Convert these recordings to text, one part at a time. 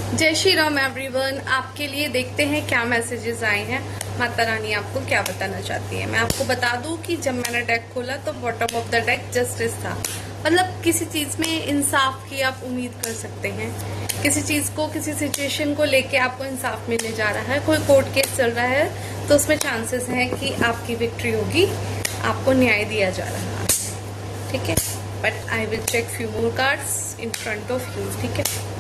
जय श्री राम एवरीवन। आपके लिए देखते हैं क्या मैसेजेस आए हैं। माता रानी आपको क्या बताना चाहती है। मैं आपको बता दूं कि जब मैंने डेक खोला तो bottom of the deck justice था। मतलब किसी चीज में इंसाफ की आप उम्मीद कर सकते हैं। किसी चीज को, किसी सिचुएशन को लेके आपको इंसाफ मिलने जा रहा है। कोई कोर्ट केस चल रहा है तो उसमें चांसेस हैं कि आपकी विक्ट्री होगी, आपको न्याय दिया जा रहा है। ठीक है, but I will check few more cards in front of you. ठीक है,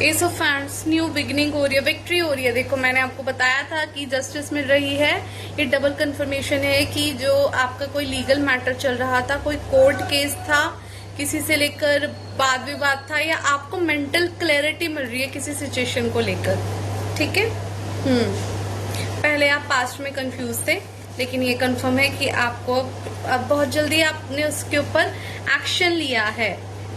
ace of wands, new beginning हो रही है, विक्ट्री हो रही है। देखो मैंने आपको बताया था कि जस्टिस मिल रही है। ये डबल कंफर्मेशन है कि जो आपका कोई लीगल मैटर चल रहा था, कोई कोर्ट केस था, किसी से लेकर वाद विवाद था, या आपको मेंटल क्लैरिटी मिल रही है किसी सिचुएशन को लेकर। ठीक है, पहले आप पास्ट में कंफ्यूज थे, लेकिन ये कंफर्म है कि आपको अब बहुत जल्दी आपने उसके ऊपर एक्शन लिया है।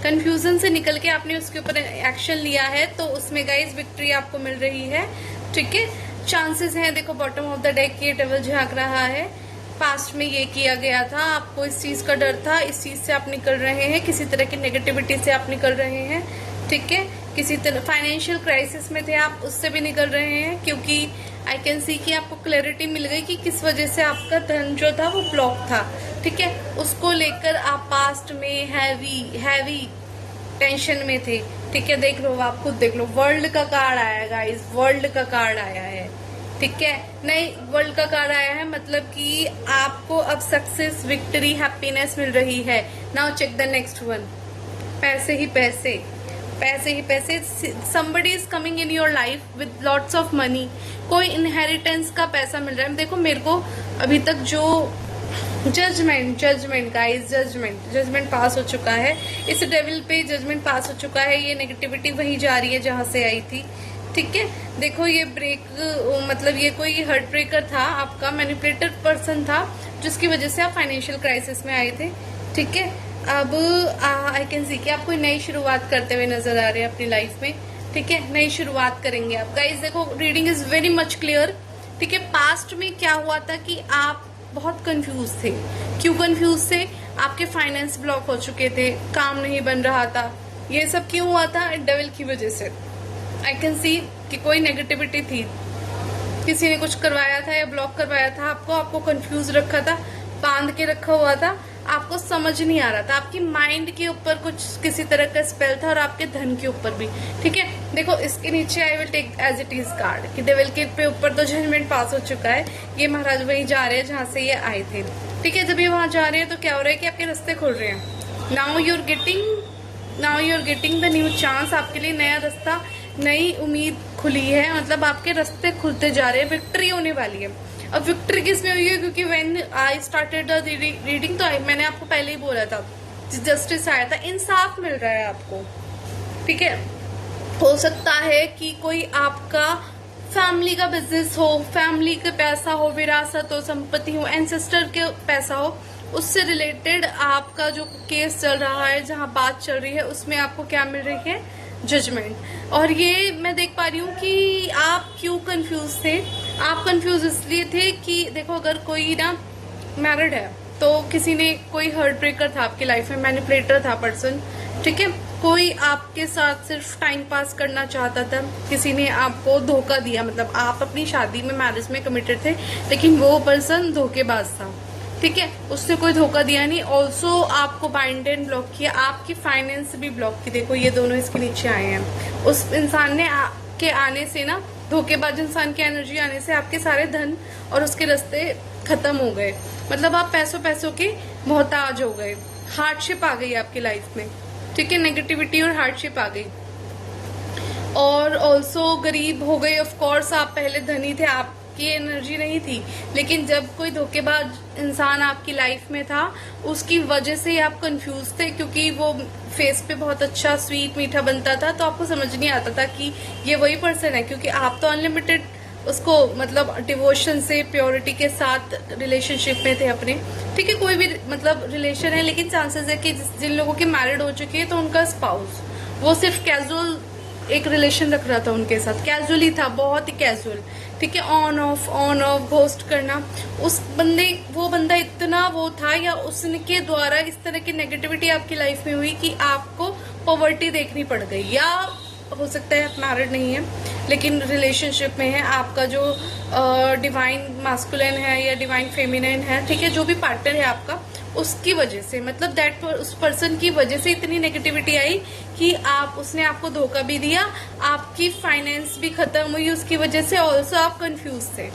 कंफ्यूजन से निकल के आपने उसके ऊपर एक्शन लिया है, तो उसमें गाइस विक्ट्री आपको मिल रही है। ठीक है, चांसेस हैं। देखो बॉटम ऑफ द डेक ये टेबल झांक रहा है। पास्ट में ये किया गया था, आपको इस चीज का डर था, इस चीज से आप निकल रहे हैं, किसी तरह की नेगेटिविटी से आप निकल रहे हैं। ठीक है, किसी तरह फाइनेंशियल क्राइसिस में थे आप, उससे भी निकल रहे हैं, क्योंकि आई कैन सी कि आपको क्लैरिटी मिल गई कि किस वजह से आपका धन जो था वो ब्लॉक था। ठीक है, उसको लेकर आप पास्ट में हैवी टेंशन में थे। ठीक है, देख लो, आप खुद देख लो, वर्ल्ड का कार्ड आया गाइस, वर्ल्ड का कार्ड आया है। ठीक है, नहीं, वर्ल्ड का कार्ड आया है, मतलब कि आपको अब सक्सेस, विक्ट्री, हैप्पीनेस मिल रही है। Now check the next one. पैसे ही पैसे, पैसे ही पैसे। somebody is coming in your life with lots of money। कोई इनहेरिटेंस का पैसा मिल रहा है। देखो मेरे को अभी तक जो जजमेंट गाइस, जजमेंट पास हो चुका है। इस डेविल पे जजमेंट पास हो चुका है। ये नेगेटिविटी वहीं जा रही है जहां से आई थी। ठीक है, देखो ये ब्रेक, मतलब ये कोई हर्ट ब्रेकर था, आपका मैनिपुलेटर पर्सन था, जिसकी वजह से आप फाइनेंशियल क्राइसिस में आए थे। ठीक है, अब आई कैन सी कि आप कोई नई शुरुआत करते हुए नजर आ रहे हैं अपनी लाइफ में। ठीक है, नई शुरुआत करेंगे आप गाइस। देखो reading is very much clear. ठीक है, पास्ट में क्या हुआ था कि आप बहुत कंफ्यूज थे। क्यों कंफ्यूज थे? आपके फाइनेंस ब्लॉक हो चुके थे, काम नहीं बन रहा था। ये सब क्यों हुआ था? डेविल की वजह से। आई कैन सी कि कोई नेगेटिविटी थी, किसी ने कुछ करवाया था या ब्लॉक करवाया था आपको कंफ्यूज रखा था, बांध के रखा हुआ था, आपको समझ नहीं आ रहा था। आपकी माइंड के ऊपर कुछ किसी तरह का स्पेल था और आपके धन के ऊपर भी। ठीक है, देखो इसके नीचे I will take as it is card कि डेविल के पे ऊपर तो जजमेंट पास हो चुका है। ये महाराज वहीं जा रहे हैं जहां से ये आए थे। ठीक है, जब ये वहां जा रहे हैं तो क्या हो रहा है कि आपके रास्ते खुल रहे हैं। Now you are getting the new chance. आपके लिए नया रास्ता, नई उम्मीद खुली है। मतलब आपके रास्ते खुलते जा रहे हैं, विक्ट्री होने वाली है। अब विक्ट्री किस में हुई है? क्योंकि when I started the reading तो मैंने आपको पहले ही बोला था, जस्टिस आया था, इंसाफ मिल रहा है आपको। ठीक है, हो सकता है कि कोई आपका फैमिली का बिजनेस हो, फैमिली का पैसा हो, विरासत हो, संपत्ति हो, एंसेस्टर के पैसा हो, उससे रिलेटेड आपका जो केस चल रहा है, जहां बात चल रही है, उसमें आपको क्या मिल रही है? जजमेंट। और ये मैं देख पा रही हूँ कि आप क्यों कंफ्यूज थे। आप कंफ्यूज इसलिए थे कि देखो अगर कोई ना मैरिड है तो किसी ने, कोई हर्ट ब्रेकर था आपकी लाइफ में, मैनिपुलेटर था पर्सन। ठीक है, कोई आपके साथ सिर्फ टाइम पास करना चाहता था, किसी ने आपको धोखा दिया। मतलब आप अपनी शादी में, मैरिज में कमिटेड थे, लेकिन वो पर्सन धोखेबाज था। ठीक है, उसने कोई धोखा दिया नहीं। ऑल्सो आपको बाइंड एंड ब्लॉक किया, आपकी फाइनेंस भी ब्लॉक की। देखो ये दोनों इसके नीचे आए हैं। उस इंसान ने के आने से ना, धोखेबाज इंसान की एनर्जी आने से आपके सारे धन और उसके रास्ते खत्म हो गए। मतलब आप पैसों के मोहताज हो गए। हार्डशिप आ गई आपकी लाइफ में। ठीक है, नेगेटिविटी और हार्डशिप आ गई। और ऑल्सो गरीब हो गए। ऑफ कोर्स आप पहले धनी थे, आपकी एनर्जी नहीं थी, लेकिन जब कोई धोखेबाज इंसान आपकी लाइफ में था, उसकी वजह से आप कंफ्यूज थे, क्योंकि वो फेस पे बहुत अच्छा स्वीट मीठा बनता था, तो आपको समझ नहीं आता था कि ये वही पर्सन है। क्योंकि आप तो अनलिमिटेड उसको, मतलब डिवोशन से, प्योरिटी के साथ रिलेशनशिप में थे अपने। ठीक है, कोई भी मतलब रिलेशन है, लेकिन चांसेस है कि जिन लोगों की मैरिड हो चुकी है तो उनका स्पाउस वो सिर्फ कैजुअल एक रिलेशन रख रहा था उनके साथ, कैजुअली था, बहुत ही कैजुअल, ठीक है, ऑन ऑफ घोस्ट करना। वो बंदा इतना वो था, या उसके द्वारा इस तरह की नेगेटिविटी आपकी लाइफ में हुई कि आपको पॉवर्टी देखनी पड़ गई, या हो सकता है मैरिड नहीं है लेकिन रिलेशनशिप में है, आपका जो डिवाइन मास्कुलिन है या डिवाइन फेमिनिन है, ठीक है, जो भी पार्टनर है आपका, उसकी वजह से, मतलब उस पर्सन की वजह से इतनी नेगेटिविटी आई कि उसने आपको धोखा भी दिया, आपकी फाइनेंस भी खत्म हुई उसकी वजह से। ऑल्सो आप कंफ्यूज थे,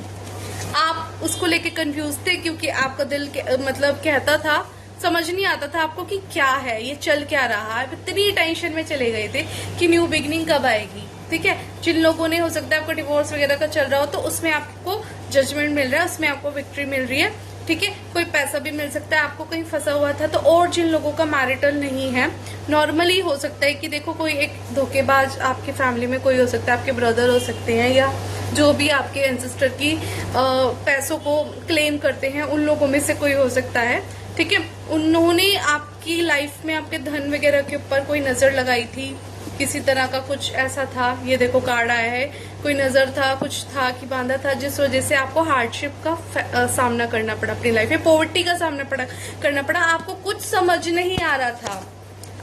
आप उसको लेके कंफ्यूज थे, क्योंकि आपका दिल मतलब कहता था, समझ नहीं आता था आपको कि क्या है, ये चल क्या रहा है। इतनी टेंशन में चले गए थे कि न्यू बिगनिंग कब आएगी, ठीक है। जिन लोगों ने, हो सकता है आपका डिवोर्स वगैरह का चल रहा हो, तो उसमें आपको जजमेंट मिल रहा है, उसमें आपको विक्ट्री मिल रही है, ठीक है। कोई पैसा भी मिल सकता है, आपको कहीं फंसा हुआ था तो। और जिन लोगों का मैरिटल नहीं है, नॉर्मली हो सकता है कि देखो कोई एक धोखेबाज आपकी फैमिली में कोई हो सकता है, आपके ब्रदर हो सकते हैं, या जो भी आपके एंसेस्टर की पैसों को क्लेम करते हैं, उन लोगों में से कोई हो सकता है, ठीक है। उन्होंने आपकी लाइफ में आपके धन वगैरह के ऊपर कोई नजर लगाई थी, किसी तरह का कुछ ऐसा था, ये देखो कार्ड आया है, कोई नजर था, कुछ था कि बांधा था, जिस वजह से आपको हार्डशिप का सामना करना पड़ा अपनी लाइफ में, पॉवर्टी का सामना करना पड़ा। आपको कुछ समझ नहीं आ रहा था,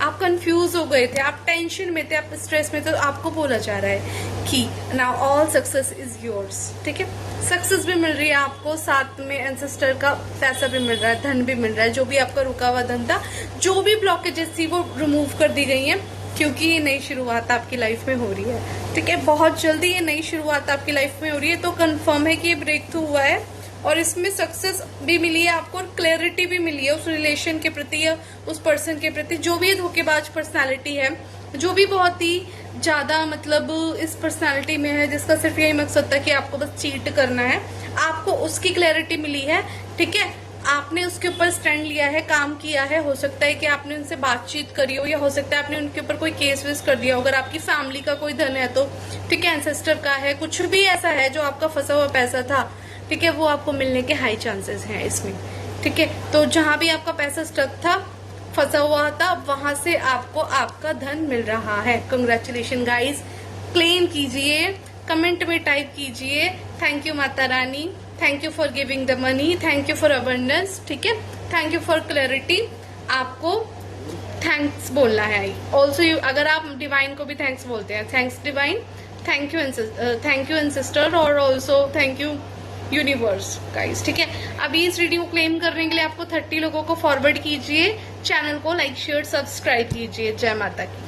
आप कंफ्यूज हो गए थे, आप टेंशन में थे, आप स्ट्रेस में थे, तो आपको बोला जा रहा है कि now all success is yours, ठीक है। सक्सेस भी मिल रही है आपको, साथ में एंसेस्टर का पैसा भी मिल रहा है, धन भी मिल रहा है, जो भी आपका रुका हुआ धन था, जो भी ब्लॉकेजेस थी वो रिमूव कर दी गई है, क्योंकि ये नई शुरुआत आपकी लाइफ में हो रही है, ठीक है। बहुत जल्दी ये नई शुरुआत आपकी लाइफ में हो रही है, तो कंफर्म है कि ये ब्रेक थ्रू हुआ है, और इसमें सक्सेस भी मिली है आपको, और क्लैरिटी भी मिली है उस रिलेशन के प्रति या उस पर्सन के प्रति, जो भी धोखेबाज पर्सनालिटी है, जो भी बहुत ही ज्यादा मतलब इस पर्सनालिटी में है, जिसका सिर्फ यही मकसद था कि आपको बस चीट करना है, आपको उसकी क्लैरिटी मिली है, ठीक है। आपने उसके ऊपर स्टैंड लिया है, काम किया है, हो सकता है कि आपने उनसे बातचीत करी हो, या हो सकता है आपने उनके ऊपर कोई केस वेस कर दिया हो, अगर आपकी फैमिली का कोई धन है तो, ठीक है, एंसेस्टर का है, कुछ भी ऐसा है जो आपका फंसा हुआ पैसा था, ठीक है, वो आपको मिलने के हाई चांसेस हैं इसमें, ठीक है। तो जहां भी आपका पैसा स्टक था, फंसा हुआ था, वहां से आपको आपका धन मिल रहा है। कंग्रेचुलेशन गाइज, क्लेम कीजिए, कमेंट में टाइप कीजिए, thank you Mata Rani, thank you for giving the money, thank you for abundance, ठीक है, थैंक यू फॉर क्लैरिटी। आपको थैंक्स बोलना है ऑल्सो, अगर आप डिवाइन को भी थैंक्स बोलते हैं, thanks divine, thank you ancestor, और also thank you universe guys, ठीक है। अभी इस रीडिंग को क्लेम करने के लिए आपको 30 लोगों को फॉरवर्ड कीजिए, चैनल को लाइक शेयर सब्सक्राइब कीजिए। जय माता की।